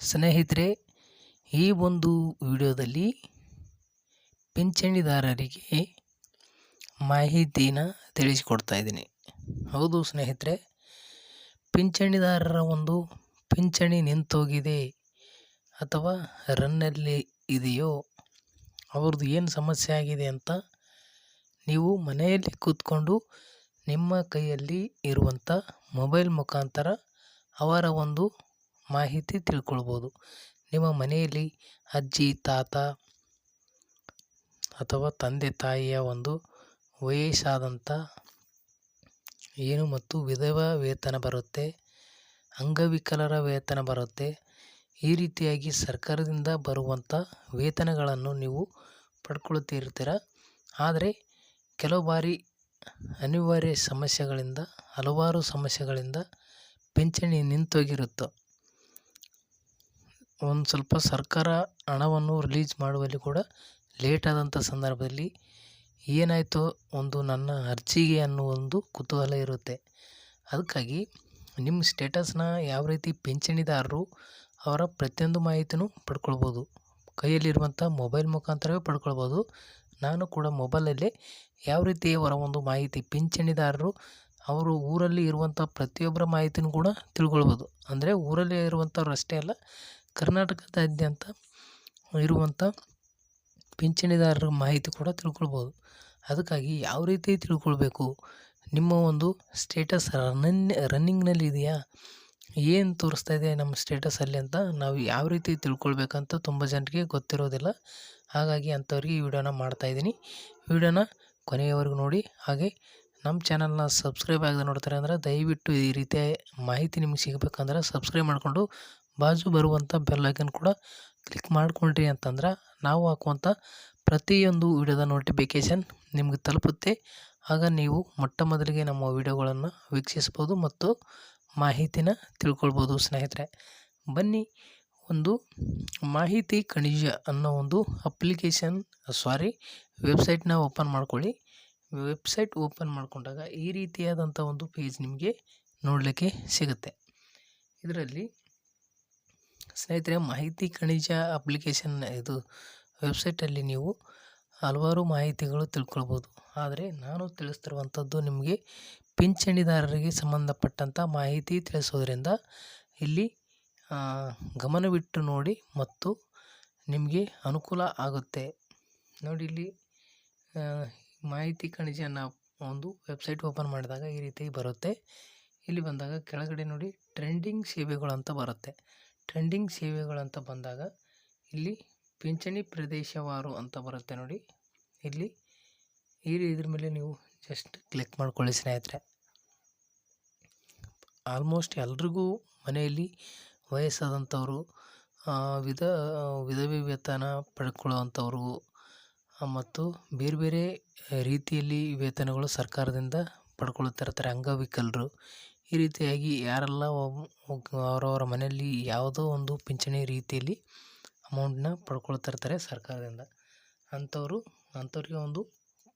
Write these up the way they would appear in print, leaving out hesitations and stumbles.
ಸ್ನೇಹಿತರೆ, ಈ ಒಂದು ವಿಡಿಯೋದಲ್ಲಿ ಪಿಂಚಣಿದಾರರಿಗೆ ಮಾಹಿತಿನ ತಿಳಿಸಿಕೊಡ್ತಾ ಇದ್ದೀನಿ. ಹೌದು ಸ್ನೇಹಿತರೆ, ಪಿಂಚಣಿದಾರರ ಒಂದು ಪಿಂಚಣಿ ನಿಂತೋಗಿದೆ ಅಥವಾ ರನ್ನಲ್ಲಿ ಇದೆಯೋ, ಅವ್ರದ್ದು ಏನು ಸಮಸ್ಯೆ ಆಗಿದೆ ಅಂತ ನೀವು ಮನೆಯಲ್ಲಿ ಕೂತ್ಕೊಂಡು ನಿಮ್ಮ ಕೈಯಲ್ಲಿ ಇರುವಂಥ ಮೊಬೈಲ್ ಮುಖಾಂತರ ಅವರ ಒಂದು ಮಾಹಿತಿ ತಿಳ್ಕೊಳ್ಬೋದು. ನಿಮ್ಮ ಮನೆಯಲ್ಲಿ ಅಜ್ಜಿ ತಾತ ಅಥವಾ ತಂದೆ ತಾಯಿಯ ಒಂದು ವಯಸ್ಸಾದಂಥ ಏನು ಮತ್ತು ವಿಧವಾ ವೇತನ ಬರುತ್ತೆ, ಅಂಗವಿಕಲರ ವೇತನ ಬರುತ್ತೆ. ಈ ರೀತಿಯಾಗಿ ಸರ್ಕಾರದಿಂದ ಬರುವಂಥ ವೇತನಗಳನ್ನು ನೀವು ಪಡ್ಕೊಳ್ತಿರ್ತೀರ. ಆದರೆ ಕೆಲವು ಬಾರಿ ಅನಿವಾರ್ಯ ಸಮಸ್ಯೆಗಳಿಂದ, ಹಲವಾರು ಸಮಸ್ಯೆಗಳಿಂದ ಪಿಂಚಣಿ ನಿಂತೋಗಿರುತ್ತೆ. ಒಂದು ಸ್ವಲ್ಪ ಸರ್ಕಾರ ಹಣವನ್ನು ರಿಲೀಸ್ ಮಾಡುವಲ್ಲಿ ಕೂಡ ಲೇಟ್ ಆದಂಥ ಸಂದರ್ಭದಲ್ಲಿ ಏನಾಯಿತು ಒಂದು ನನ್ನ ಅರ್ಜಿಗೆ ಅನ್ನೋ ಒಂದು ಕುತೂಹಲ ಇರುತ್ತೆ. ಅದಕ್ಕಾಗಿ ನಿಮ್ಮ ಸ್ಟೇಟಸ್ನ ಯಾವ ರೀತಿ ಪಿಂಚಣಿದಾರರು ಅವರ ಪ್ರತಿಯೊಂದು ಮಾಹಿತಿನೂ ಪಡ್ಕೊಳ್ಬೋದು. ಕೈಯಲ್ಲಿರುವಂಥ ಮೊಬೈಲ್ ಮುಖಾಂತರವೇ ಪಡ್ಕೊಳ್ಬೋದು. ನಾನು ಕೂಡ ಮೊಬೈಲಲ್ಲೇ ಯಾವ ರೀತಿ ಅವರ ಒಂದು ಮಾಹಿತಿ ಪಿಂಚಣಿದಾರರು ಅವರು ಊರಲ್ಲಿ ಇರುವಂಥ ಪ್ರತಿಯೊಬ್ಬರ ಮಾಹಿತಿನೂ ಕೂಡ ತಿಳ್ಕೊಳ್ಬೋದು. ಅಂದರೆ ಊರಲ್ಲಿ ಇರುವಂಥವ್ರು ಅಷ್ಟೇ ಅಲ್ಲ, ಕರ್ನಾಟಕದಾದ್ಯಂತ ಇರುವಂಥ ಪಿಂಚಣಿದಾರರ ಮಾಹಿತಿ ಕೂಡ ತಿಳ್ಕೊಳ್ಬೋದು. ಅದಕ್ಕಾಗಿ ಯಾವ ರೀತಿ ತಿಳ್ಕೊಳ್ಬೇಕು, ನಿಮ್ಮ ಒಂದು ಸ್ಟೇಟಸ್ ರನ್ನಿಂಗ್ನಲ್ಲಿ ಇದೆಯಾ, ಏನು ತೋರಿಸ್ತಾ ಇದೆ ನಮ್ಮ ಸ್ಟೇಟಸಲ್ಲಿ ಅಂತ ನಾವು ಯಾವ ರೀತಿ ತಿಳ್ಕೊಳ್ಬೇಕಂತ ತುಂಬ ಜನರಿಗೆ ಗೊತ್ತಿರೋದಿಲ್ಲ. ಹಾಗಾಗಿ ಅಂಥವ್ರಿಗೆ ಈ ವಿಡಿಯೋನ ಮಾಡ್ತಾಯಿದ್ದೀನಿ. ವಿಡಿಯೋನ ಕೊನೆಯವರೆಗೂ ನೋಡಿ. ಹಾಗೆ ನಮ್ಮ ಚಾನಲ್ನ ಸಬ್ಸ್ಕ್ರೈಬ್ ಆಗದೆ ನೋಡ್ತಾರೆ ಅಂದರೆ ದಯವಿಟ್ಟು ಈ ರೀತಿಯ ಮಾಹಿತಿ ನಿಮ್ಗೆ ಸಿಗಬೇಕಂದ್ರೆ ಸಬ್ಸ್ಕ್ರೈಬ್ ಮಾಡಿಕೊಂಡು ಬಾಜು ಬರುವಂಥ ಬೆಲ್ ಐಕನ್ ಕೂಡ ಕ್ಲಿಕ್ ಮಾಡಿಕೊಂಡ್ರಿ ಅಂತಂದ್ರೆ ನಾವು ಹಾಕುವಂಥ ಪ್ರತಿಯೊಂದು ವಿಡಿಯೋದ ನೋಟಿಫಿಕೇಷನ್ ನಿಮ್ಗೆ ತಲುಪುತ್ತೆ. ಆಗ ನೀವು ಮೊಟ್ಟ ಮೊದಲಿಗೆ ನಮ್ಮ ವಿಡಿಯೋಗಳನ್ನು ವೀಕ್ಷಿಸ್ಬೋದು ಮತ್ತು ಮಾಹಿತಿನ ತಿಳ್ಕೊಳ್ಬೋದು. ಸ್ನೇಹಿತರೆ, ಬನ್ನಿ ಒಂದು ಮಾಹಿತಿ ಖನಿಜ ಅನ್ನೋ ಒಂದು ವೆಬ್ಸೈಟ್ನ ಓಪನ್ ಮಾಡ್ಕೊಳ್ಳಿ. ವೆಬ್ಸೈಟ್ ಓಪನ್ ಮಾಡಿಕೊಂಡಾಗ ಈ ರೀತಿಯಾದಂಥ ಒಂದು ಪೇಜ್ ನಿಮಗೆ ನೋಡಲಿಕ್ಕೆ ಸಿಗುತ್ತೆ. ಇದರಲ್ಲಿ ಸ್ನೇಹಿತರೆ, ಮಾಹಿತಿ ಖನಿಜ ಅಪ್ಲಿಕೇಶನ್ ಇದು ವೆಬ್ಸೈಟಲ್ಲಿ ನೀವು ಹಲವಾರು ಮಾಹಿತಿಗಳು ತಿಳ್ಕೊಳ್ಬೋದು. ಆದರೆ ನಾನು ತಿಳಿಸ್ತಿರುವಂಥದ್ದು ನಿಮಗೆ ಪಿಂಚಣಿದಾರರಿಗೆ ಸಂಬಂಧಪಟ್ಟಂಥ ಮಾಹಿತಿ ತಿಳಿಸೋದ್ರಿಂದ ಇಲ್ಲಿ ಗಮನವಿಟ್ಟು ನೋಡಿ ಮತ್ತು ನಿಮಗೆ ಅನುಕೂಲ ಆಗುತ್ತೆ. ನೋಡಿ, ಇಲ್ಲಿ ಮಾಹಿತಿ ಖನಿಜ ಒಂದು ವೆಬ್ಸೈಟ್ ಓಪನ್ ಮಾಡಿದಾಗ ಈ ರೀತಿ ಬರುತ್ತೆ. ಇಲ್ಲಿ ಬಂದಾಗ ಕೆಳಗಡೆ ನೋಡಿ ಟ್ರೆಂಡಿಂಗ್ ಸೇವೆಗಳು ಅಂತ ಬರುತ್ತೆ. ಟ್ರೆಂಡಿಂಗ್ ಸೇವೆಗಳಂತ ಬಂದಾಗ ಇಲ್ಲಿ ಪಿಂಚಣಿ ಪ್ರದೇಶವಾರು ಅಂತ ಬರುತ್ತೆ ನೋಡಿ. ಇಲ್ಲಿ ಇದ್ರ ಮೇಲೆ ನೀವು ಜಸ್ಟ್ ಕ್ಲಿಕ್ ಮಾಡ್ಕೊಳ್ಳಿ. ಸ್ನೇಹಿತರೆ, ಆಲ್ಮೋಸ್ಟ್ ಎಲ್ರಿಗೂ ಮನೆಯಲ್ಲಿ ವಯಸ್ಸಾದಂಥವ್ರು, ವಿಧವೆ ವೇತನ ಪಡ್ಕೊಳ್ಳುವಂಥವ್ರು ಮತ್ತು ಬೇರೆ ಬೇರೆ ರೀತಿಯಲ್ಲಿ ವೇತನಗಳು ಸರ್ಕಾರದಿಂದ ಪಡ್ಕೊಳ್ತಿರ್ತಾರೆ. ಅಂಗವಿಕಲರು, ಈ ರೀತಿಯಾಗಿ ಯಾರೆಲ್ಲ ಅವರವರ ಮನೆಯಲ್ಲಿ ಯಾವುದೋ ಒಂದು ಪಿಂಚಣಿ ರೀತಿಯಲ್ಲಿ ಅಮೌಂಟನ್ನ ಪಡ್ಕೊಳ್ತಿರ್ತಾರೆ ಸರ್ಕಾರದಿಂದ, ಅಂಥವ್ರಿಗೆ ಒಂದು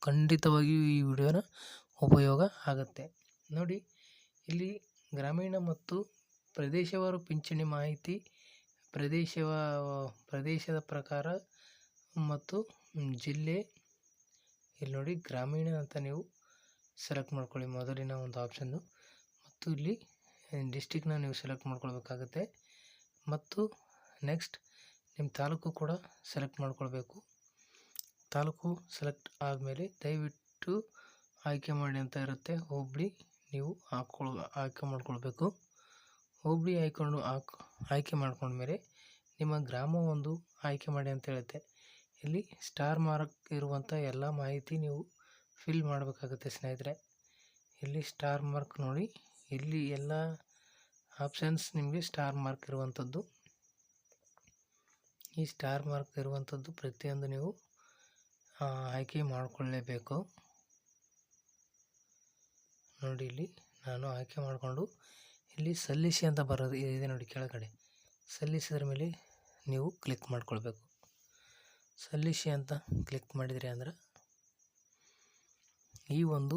ಖಂಡಿತವಾಗಿಯೂ ಈ ವಿಡಿಯೋನ ಉಪಯೋಗ ಆಗುತ್ತೆ. ನೋಡಿ, ಇಲ್ಲಿ ಗ್ರಾಮೀಣ ಮತ್ತು ಪ್ರದೇಶವಾರು ಪಿಂಚಣಿ ಮಾಹಿತಿ, ಪ್ರದೇಶದ ಪ್ರಕಾರ ಮತ್ತು ಜಿಲ್ಲೆ. ಇಲ್ಲಿ ನೋಡಿ ಗ್ರಾಮೀಣ ಅಂತ ನೀವು ಸೆಲೆಕ್ಟ್ ಮಾಡ್ಕೊಳ್ಳಿ, ಮೊದಲಿನ ಒಂದು ಆಪ್ಷನ್ನು. ಮತ್ತು ಇಲ್ಲಿ ಡಿಸ್ಟಿಕ್ನ ನೀವು ಸೆಲೆಕ್ಟ್ ಮಾಡ್ಕೊಳ್ಬೇಕಾಗುತ್ತೆ. ಮತ್ತು ನೆಕ್ಸ್ಟ್ ನಿಮ್ಮ ತಾಲೂಕು ಕೂಡ ಸೆಲೆಕ್ಟ್ ಮಾಡ್ಕೊಳ್ಬೇಕು. ತಾಲೂಕು ಸೆಲೆಕ್ಟ್ ಆದಮೇಲೆ ದಯವಿಟ್ಟು ಆಯ್ಕೆ ಮಾಡಿ ಅಂತ ಇರುತ್ತೆ. ಹೋಬಳಿ ನೀವು ಆಯ್ಕೆ ಮಾಡ್ಕೊಳ್ಬೇಕು. ಹೋಬಳಿ ಆಯ್ಕೆ ಮಾಡ್ಕೊಂಡ್ಮೇಲೆ ನಿಮ್ಮ ಗ್ರಾಮ ಒಂದು ಆಯ್ಕೆ ಮಾಡಿ ಅಂತ ಹೇಳುತ್ತೆ. ಇಲ್ಲಿ ಸ್ಟಾರ್ ಮಾರ್ಕ್ ಇರುವಂಥ ಎಲ್ಲ ಮಾಹಿತಿ ನೀವು ಫಿಲ್ ಮಾಡಬೇಕಾಗುತ್ತೆ. ಸ್ನೇಹಿತರೆ, ಇಲ್ಲಿ ಸ್ಟಾರ್ ಮಾರ್ಕ್ ನೋಡಿ, ಇಲ್ಲಿ ಎಲ್ಲ ಆಪ್ಷನ್ಸ್ ನಿಮಗೆ ಸ್ಟಾರ್ ಮಾರ್ಕ್ ಇರುವಂಥದ್ದು. ಈ ಸ್ಟಾರ್ ಮಾರ್ಕ್ ಇರುವಂಥದ್ದು ಪ್ರತಿಯೊಂದು ನೀವು ಆಯ್ಕೆ ಮಾಡಿಕೊಳ್ಳಲೇಬೇಕು. ನೋಡಿ, ಇಲ್ಲಿ ನಾನು ಆಯ್ಕೆ ಮಾಡಿಕೊಂಡು ಇಲ್ಲಿ ಸಲ್ಲಿಸಿ ಅಂತ ಬರೋದು ಇದೆ ನೋಡಿ ಕೆಳಗಡೆ. ಸಲ್ಲಿಸಿದ್ರ ಮೇಲೆ ನೀವು ಕ್ಲಿಕ್ ಮಾಡ್ಕೊಳ್ಬೇಕು. ಸಲ್ಲಿಸಿ ಅಂತ ಕ್ಲಿಕ್ ಮಾಡಿದ್ರಿ ಅಂದ್ರೆ ಈ ಒಂದು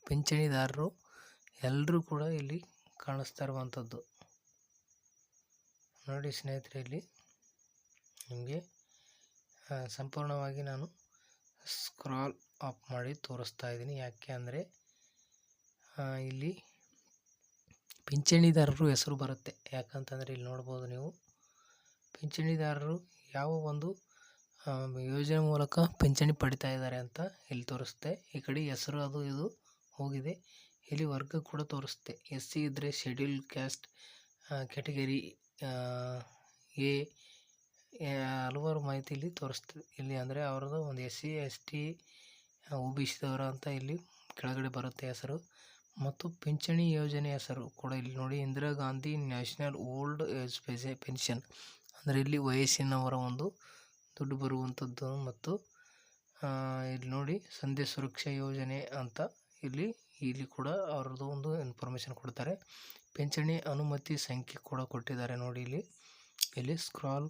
ಪಿಂಚಣಿದಾರರು ಎಲ್ಲರೂ ಕೂಡ ಇಲ್ಲಿ ಕಾಣಿಸ್ತಾ ಇರುವಂಥದ್ದು ನೋಡಿ ಸ್ನೇಹಿತರೆ, ಇಲ್ಲಿ ನಿಮಗೆ ಸಂಪೂರ್ಣವಾಗಿ ನಾನು ಸ್ಕ್ರಾಲ್ ಅಪ್ ಮಾಡಿ ತೋರಿಸ್ತಾ ಇದ್ದೀನಿ. ಯಾಕೆ ಅಂದರೆ ಇಲ್ಲಿ ಪಿಂಚಣಿದಾರರು ಹೆಸರು ಬರುತ್ತೆ. ಯಾಕಂತಂದರೆ ಇಲ್ಲಿ ನೋಡ್ಬೋದು ನೀವು, ಪಿಂಚಣಿದಾರರು ಯಾವ ಒಂದು ಯೋಜನೆ ಮೂಲಕ ಪಿಂಚಣಿ ಪಡಿತಾ ಇದ್ದಾರೆ ಅಂತ ಇಲ್ಲಿ ತೋರಿಸುತ್ತೆ. ಈ ಕಡೆ ಹೆಸರು ಅದು ಇದು ಹೋಗಿದೆ. ಇಲ್ಲಿ ವರ್ಗ ಕೂಡ ತೋರಿಸುತ್ತೆ. SC ಇದ್ದರೆ ಶೆಡ್ಯೂಲ್ ಕ್ಯಾಸ್ಟ್ ಕ್ಯಾಟಗರಿ ಎ, ಹಲವಾರು ಮಾಹಿತಿ ಇಲ್ಲಿ ತೋರಿಸ್ತದೆ. ಇಲ್ಲಿ ಅಂದರೆ ಅವ್ರದ್ದು ಒಂದು SC ST OBCದವರ ಅಂತ ಇಲ್ಲಿ ಕೆಳಗಡೆ ಬರುತ್ತೆ ಹೆಸರು. ಮತ್ತು ಪಿಂಚಣಿ ಯೋಜನೆ ಹೆಸರು ಕೂಡ ಇಲ್ಲಿ ನೋಡಿ, Indira Gandhi national old age pension, ಅಂದರೆ ಇಲ್ಲಿ ವಯಸ್ಸಿನವರ ಒಂದು ದುಡ್ಡು ಬರುವಂಥದ್ದು. ಮತ್ತು ಇಲ್ಲಿ ನೋಡಿ ಸಂಧ್ಯಾ ಸುರಕ್ಷಾ ಯೋಜನೆ ಅಂತ ಇಲ್ಲಿ ಕೂಡ ಅವ್ರದ್ದು ಒಂದು ಇನ್ಫಾರ್ಮೇಷನ್ ಕೊಡ್ತಾರೆ. ಪಿಂಚಣಿ ಅನುಮತಿ ಸಂಖ್ಯೆ ಕೂಡ ಕೊಟ್ಟಿದ್ದಾರೆ ನೋಡಿ. ಇಲ್ಲಿ ಸ್ಕ್ರಾಲ್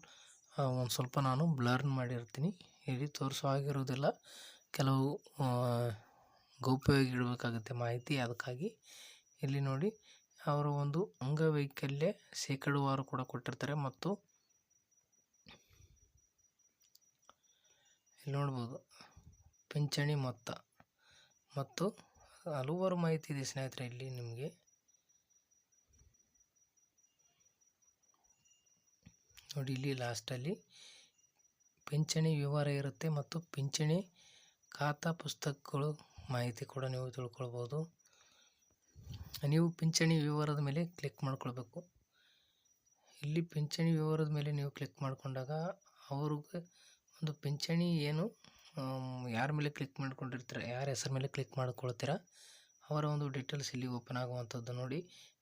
ಒಂದು ಸ್ವಲ್ಪ ನಾನು ಬ್ಲರ್ ಮಾಡಿರ್ತೀನಿ, ಇಲ್ಲಿ ತೋರಿಸೋ ಆಗಿರೋದಿಲ್ಲ. ಕೆಲವು ಗೌಪ್ಯವಾಗಿ ಇಡಬೇಕಾಗುತ್ತೆ ಮಾಹಿತಿ. ಅದಕ್ಕಾಗಿ ಇಲ್ಲಿ ನೋಡಿ ಅವರ ಒಂದು ಅಂಗವೈಕಲ್ಯ ಶೇಕಡಾವಾರು ಕೂಡ ಕೊಟ್ಟಿರ್ತಾರೆ. ಮತ್ತು ಇಲ್ಲಿ ನೋಡ್ಬೋದು ಪಿಂಚಣಿ ಮೊತ್ತ ಮತ್ತು ಹಲವಾರು ಮಾಹಿತಿ ಇದೆ ಸ್ನೇಹಿತರೆ. ಇಲ್ಲಿ ನಿಮಗೆ ನೋಡಿ, ಇಲ್ಲಿ ಲಾಸ್ಟಲ್ಲಿ ಪಿಂಚಣಿ ವಿವರ ಇರುತ್ತೆ ಮತ್ತು ಪಿಂಚಣಿ ಖಾತಾ ಪುಸ್ತಕಗಳು ಮಾಹಿತಿ ಕೂಡ ನೀವು ತಿಳ್ಕೊಳ್ಬೋದು. ನೀವು ಪಿಂಚಣಿ ವಿವರದ ಮೇಲೆ ಕ್ಲಿಕ್ ಮಾಡ್ಕೊಳ್ಬೇಕು. ಇಲ್ಲಿ ಪಿಂಚಣಿ ವಿವರದ ಮೇಲೆ ನೀವು ಕ್ಲಿಕ್ ಮಾಡಿಕೊಂಡಾಗ ಅವ್ರಿಗೆ ಒಂದು ಪಿಂಚಣಿ ಏನು ಯಾರ ಮೇಲೆ ಕ್ಲಿಕ್ ಮಾಡ್ಕೊಂಡಿರ್ತೀರ, ಯಾರ ಹೆಸರ ಮೇಲೆ ಕ್ಲಿಕ್ ಮಾಡ್ಕೊಳ್ತೀರ, ಅವರ ಒಂದು ಡೀಟೇಲ್ಸ್ ಇಲ್ಲಿ ಓಪನ್ ಆಗುವಂಥದ್ದು ನೋಡಿ.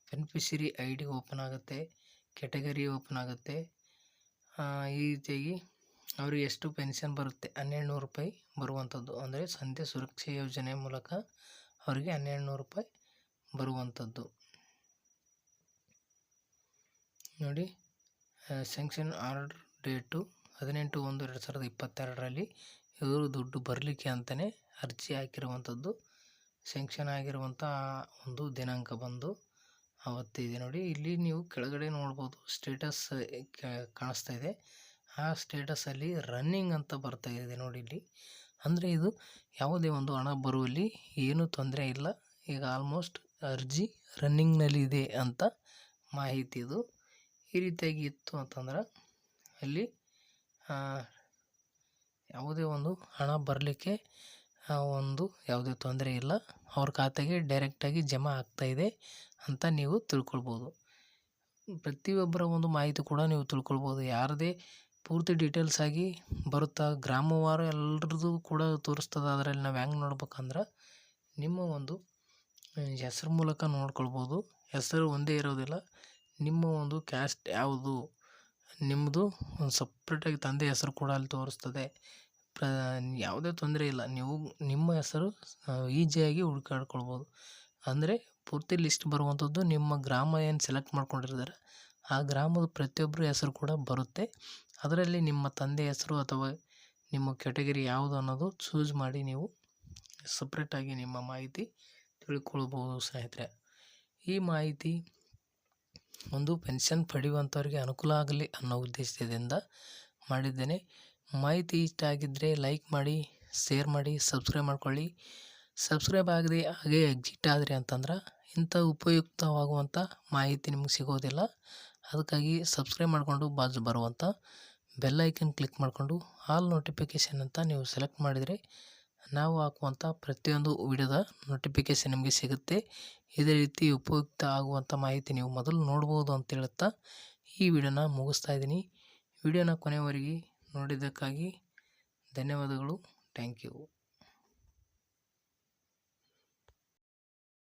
ಬೆನಿಫಿಷರಿ ID ಓಪನ್ ಆಗುತ್ತೆ, ಕ್ಯಾಟಗರಿ ಓಪನ್ ಆಗುತ್ತೆ. ಈ ರೀತಿಯಾಗಿ ಅವ್ರಿಗೆ ಎಷ್ಟು ಪೆನ್ಷನ್ ಬರುತ್ತೆ, 1200 ರೂಪಾಯಿ ಬರುವಂಥದ್ದು. ಅಂದರೆ ಸಂಧ್ಯಾ ಸುರಕ್ಷಾ ಯೋಜನೆ ಮೂಲಕ ಅವರಿಗೆ 1200 ರೂಪಾಯಿ ಬರುವಂಥದ್ದು ನೋಡಿ. ಸ್ಯಾಂಕ್ಷನ್ ಆರ್ಡರ್ ಡೇಟು 18/1/2022 ಇವರು ದುಡ್ಡು ಬರಲಿಕ್ಕೆ ಅಂತಲೇ ಅರ್ಜಿ ಹಾಕಿರುವಂಥದ್ದು. ಸ್ಯಾಂಕ್ಷನ್ ಆಗಿರುವಂಥ ಒಂದು ದಿನಾಂಕ ಬಂದು ಅವತ್ತಿದೆ ನೋಡಿ. ಇಲ್ಲಿ ನೀವು ಕೆಳಗಡೆ ನೋಡ್ಬೋದು ಸ್ಟೇಟಸ್ ಕಾಣಿಸ್ತಾ ಇದೆ. ಆ ಸ್ಟೇಟಸಲ್ಲಿ ರನ್ನಿಂಗ್ ಅಂತ ಬರ್ತಾ ಇದೆ ನೋಡಿ ಇಲ್ಲಿ. ಅಂದರೆ ಇದು ಯಾವುದೇ ಒಂದು ಹಣ ಬರುವಲ್ಲಿ ಏನೂ ತೊಂದರೆ ಇಲ್ಲ. ಈಗ ಆಲ್ಮೋಸ್ಟ್ ಅರ್ಜಿ ರನ್ನಿಂಗ್ನಲ್ಲಿ ಇದೆ ಅಂತ ಮಾಹಿತಿ ಇದು. ಈ ರೀತಿಯಾಗಿ ಇತ್ತು ಅಂತಂದ್ರೆ ಅಲ್ಲಿ ಯಾವುದೇ ಒಂದು ಹಣ ಬರಲಿಕ್ಕೆ ಯಾವುದೇ ತೊಂದರೆ ಇಲ್ಲ. ಅವ್ರ ಖಾತೆಗೆ ಡೈರೆಕ್ಟಾಗಿ ಜಮಾ ಆಗ್ತಾಯಿದೆ ಅಂತ ನೀವು ತಿಳ್ಕೊಳ್ಬೋದು. ಪ್ರತಿಯೊಬ್ಬರ ಒಂದು ಮಾಹಿತಿ ಕೂಡ ನೀವು ತಿಳ್ಕೊಳ್ಬೋದು. ಯಾರದೇ ಪೂರ್ತಿ ಡೀಟೇಲ್ಸ್ ಆಗಿ ಬರುತ್ತಾ, ಗ್ರಾಮವಾರು ಎಲ್ಲರದ್ದು ಕೂಡ ತೋರಿಸ್ತದೆ. ಅದರಲ್ಲಿ ನಾವು ಹೆಂಗೆ ನೋಡ್ಬೇಕಂದ್ರೆ ನಿಮ್ಮ ಒಂದು ಹೆಸ್ರು ಮೂಲಕ ನೋಡ್ಕೊಳ್ಬೋದು. ಹೆಸರು ಒಂದೇ ಇರೋದಿಲ್ಲ, ನಿಮ್ಮ ಒಂದು ಕ್ಯಾಸ್ಟ್ ಯಾವುದು, ನಿಮ್ಮದು ಒಂದು ಸಪ್ರೇಟಾಗಿ ತಂದೆ ಹೆಸರು ಕೂಡ ಅಲ್ಲಿ ತೋರಿಸ್ತದೆ. ಯಾವುದೇ ತೊಂದರೆ ಇಲ್ಲ. ನೀವು ನಿಮ್ಮ ಹೆಸರು ಈಸಿಯಾಗಿ ಹುಡುಕಾಡ್ಕೊಳ್ಬೋದು. ಅಂದರೆ ಪೂರ್ತಿ ಲಿಸ್ಟ್ ಬರುವಂಥದ್ದು ನಿಮ್ಮ ಗ್ರಾಮ ಏನು ಸೆಲೆಕ್ಟ್ ಮಾಡ್ಕೊಂಡಿರ್ತಾರೆ ಆ ಗ್ರಾಮದ ಪ್ರತಿಯೊಬ್ಬರ ಹೆಸರು ಕೂಡ ಬರುತ್ತೆ. ಅದರಲ್ಲಿ ನಿಮ್ಮ ತಂದೆ ಹೆಸರು ಅಥವಾ ನಿಮ್ಮ ಕ್ಯಾಟಗರಿ ಯಾವುದು ಅನ್ನೋದು ಚೂಸ್ ಮಾಡಿ ನೀವು ಸಪ್ರೇಟಾಗಿ ನಿಮ್ಮ ಮಾಹಿತಿ ತಿಳ್ಕೊಳ್ಬೋದು ಸ್ನೇಹಿತರೆ. ಈ ಮಾಹಿತಿ ಒಂದು ಪೆನ್ಷನ್ ಪಡೆಯುವಂಥವ್ರಿಗೆ ಅನುಕೂಲ ಆಗಲಿ ಅನ್ನೋ ಉದ್ದೇಶದಿಂದ ಮಾಡಿದ್ದೇನೆ. ಮಾಹಿತಿ ಇಷ್ಟ ಆಗಿದ್ದರೆ ಲೈಕ್ ಮಾಡಿ, ಶೇರ್ ಮಾಡಿ, ಸಬ್ಸ್ಕ್ರೈಬ್ ಮಾಡ್ಕೊಳ್ಳಿ. ಸಬ್ಸ್ಕ್ರೈಬ್ ಆಗದೆ ಹಾಗೆ ಎಕ್ಸಿಟ್ ಆದರೆ ಅಂತಂದ್ರೆ ಇಂಥ ಉಪಯುಕ್ತವಾಗುವಂಥ ಮಾಹಿತಿ ನಿಮ್ಗೆ ಸಿಗೋದಿಲ್ಲ. ಅದಕ್ಕಾಗಿ ಸಬ್ಸ್ಕ್ರೈಬ್ ಮಾಡಿಕೊಂಡು ಬಾಜು ಬರುವಂಥ ಬೆಲ್ ಐಕನ್ ಕ್ಲಿಕ್ ಮಾಡಿಕೊಂಡು ಆಲ್ ನೋಟಿಫಿಕೇಷನ್ ಅಂತ ನೀವು ಸೆಲೆಕ್ಟ್ ಮಾಡಿದರೆ ನಾವು ಹಾಕುವಂಥ ಪ್ರತಿಯೊಂದು ವಿಡಿಯೋದ ನೋಟಿಫಿಕೇಷನ್ ನಿಮಗೆ ಸಿಗುತ್ತೆ. ಇದೇ ರೀತಿ ಉಪಯುಕ್ತ ಆಗುವಂಥ ಮಾಹಿತಿ ನೀವು ಮೊದಲು ನೋಡ್ಬೋದು ಅಂತ ಹೇಳುತ್ತಾ ಈ ವಿಡಿಯೋನ ಮುಗಿಸ್ತಾ ಇದ್ದೀನಿ. ವಿಡಿಯೋನ ಕೊನೆಯವರೆಗೆ ನೋಡಿದ್ದಕ್ಕಾಗಿ ಧನ್ಯವಾದಗಳು. Thank you.